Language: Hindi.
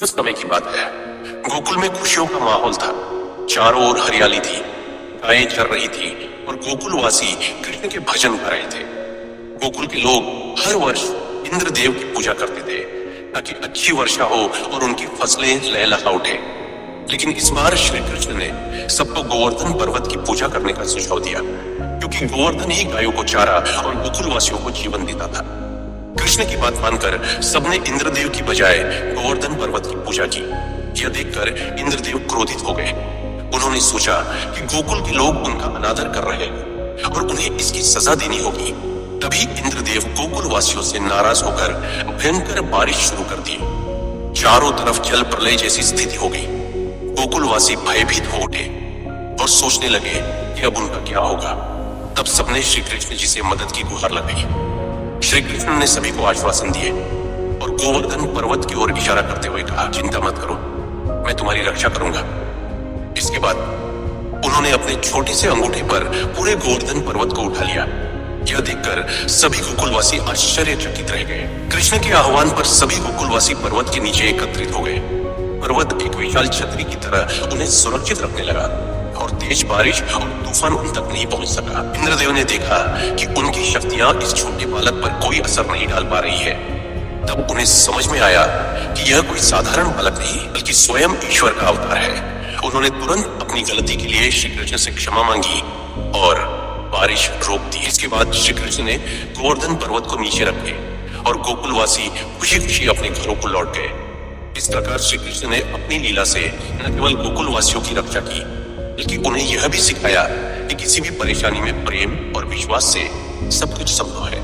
उस समय की बात है, गोकुल में खुशियों का माहौल था। चारों ओर हरियाली थी, गायें चर रही थी और गोकुलवासी कृष्ण के भजन गा रहे थे। गोकुल के लोग हर वर्ष इंद्रदेव की पूजा करते थे ताकि अच्छी वर्षा हो और उनकी फसलें लहलहा उठे। लेकिन इस बार श्री कृष्ण ने सबको गोवर्धन पर्वत की पूजा करने का सुझाव दिया, क्योंकि गोवर्धन ही गायों को चारा और गोकुलवासियों को जीवन देता था। कृष्ण की बात मानकर सबने इंद्रदेव की बजाय गोवर्धन पर्वत की पूजा की। यह देखकर इंद्रदेव क्रोधित हो गए। उन्होंने सोचा कि गोकुल के लोग उनका अनादर कर रहे हैं और उन्हें इसकी सजा देनी होगी। तभी इंद्रदेव गोकुल वासियों से नाराज होकर भयंकर बारिश शुरू कर दी। चारों तरफ जल प्रलय जैसी स्थिति हो गई। गोकुलवासी भयभीत हो उठे और सोचने लगे कि अब उनका क्या होगा। तब सबने श्री कृष्ण जी से मदद की गुहार लगाई। श्री कृष्ण ने सभी को आश्वासन दिए और गोवर्धन पर्वत की ओर इशारा करते हुए कहा, चिंता मत करो, मैं तुम्हारी रक्षा करूंगा। इसके बाद उन्होंने अपने छोटे से अंगूठे पर पूरे गोवर्धन पर्वत को उठा लिया। यह देखकर सभी गोकुलवासी आश्चर्यचकित रह गए। कृष्ण के आह्वान पर सभी गोकुलवासी पर्वत के नीचे एकत्रित हो गए। पर्वत एक विशाल छतरी की तरह उन्हें सुरक्षित रखने लगा और तेज बारिश और तूफान उन तक नहीं पहुंच सका। इंद्रदेव ने देखा कि उनकी शक्तियां इस छोटे बालक पर कोई असर नहीं डाल पा रही है। तब उन्हें समझ में आया कि यह कोई साधारण बालक नहीं बल्कि स्वयं ईश्वर का अवतार है। उन्होंने तुरंत अपनी गलती के लिए श्री कृष्ण से क्षमा मांगी और बारिश रोक दी। इसके बाद श्री कृष्ण ने गोवर्धन पर्वत को नीचे रखे और गोकुलवासी खुशी खुशी अपने घरों को लौट गए। इस प्रकार श्री कृष्ण ने अपनी लीला से न केवल गोकुलवासियों की रक्षा की, बल्कि उन्हें यह भी सिखाया कि किसी भी परेशानी में प्रेम और विश्वास से सब कुछ संभव है।